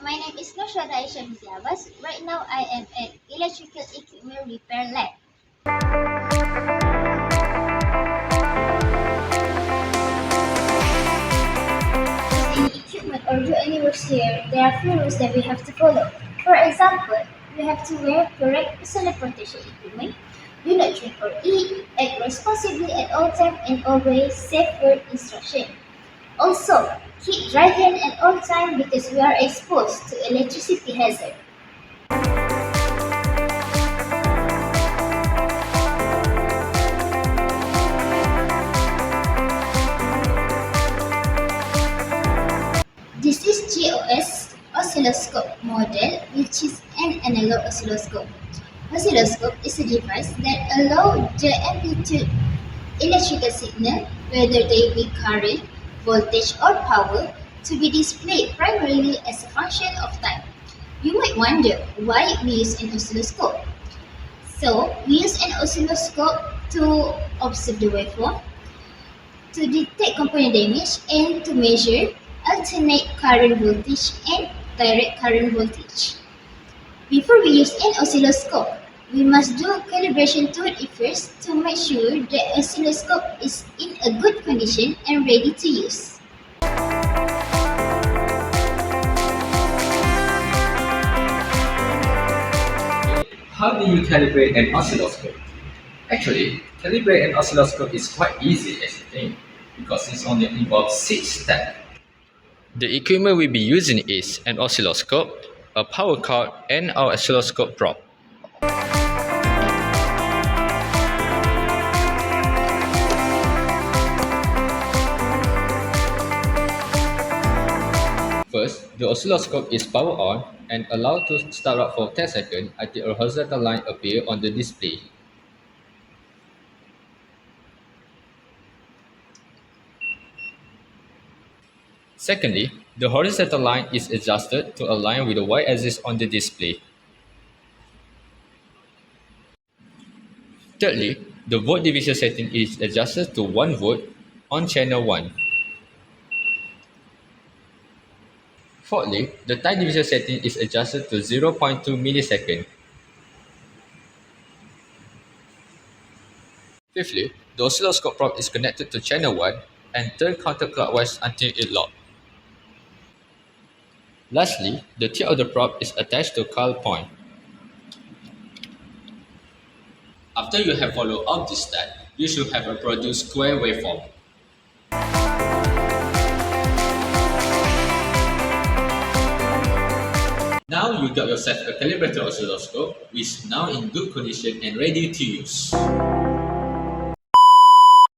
my name is Noshada Aisha Abbas. Right now I am at Electrical Equipment Repair Lab. Use any equipment or do any works here, there are few rules that we have to follow. For example, we have to wear correct personal protection equipment, do not drink or eat, act responsibly at all times and always safe word instruction. Also, keep dry hand at all times because we are exposed to electricity hazard. This is GOS oscilloscope model, which is an analog oscilloscope. Oscilloscope is a device that allows the amplitude electrical signal, whether they be current, voltage or power, to be displayed primarily as a function of time. You might wonder why we use an oscilloscope. So, we use an oscilloscope to observe the waveform, to detect component damage, and to measure alternate current voltage and direct current voltage. Before we use an oscilloscope, we must do calibration to it first to make sure the oscilloscope is in a good condition and ready to use. How do you calibrate an oscilloscope? Actually, calibrate an oscilloscope is quite easy as you think because it only involves 6 steps. The equipment we'll be using is an oscilloscope, a power cord, and our oscilloscope probe. First, the oscilloscope is powered on and allowed to start up for 10 seconds until a horizontal line appears on the display. Secondly, the horizontal line is adjusted to align with the y-axis on the display. Thirdly, the volt division setting is adjusted to 1 volt on channel 1. Fourthly, the time division setting is adjusted to 0.2 millisecond. Fifthly, the oscilloscope probe is connected to channel 1 and turned counterclockwise until it locks. Lastly, the tip of the probe is attached to cal point. After you have followed all these steps, you should have a produced square waveform. Now you got yourself a calibrated oscilloscope which is now in good condition and ready to use.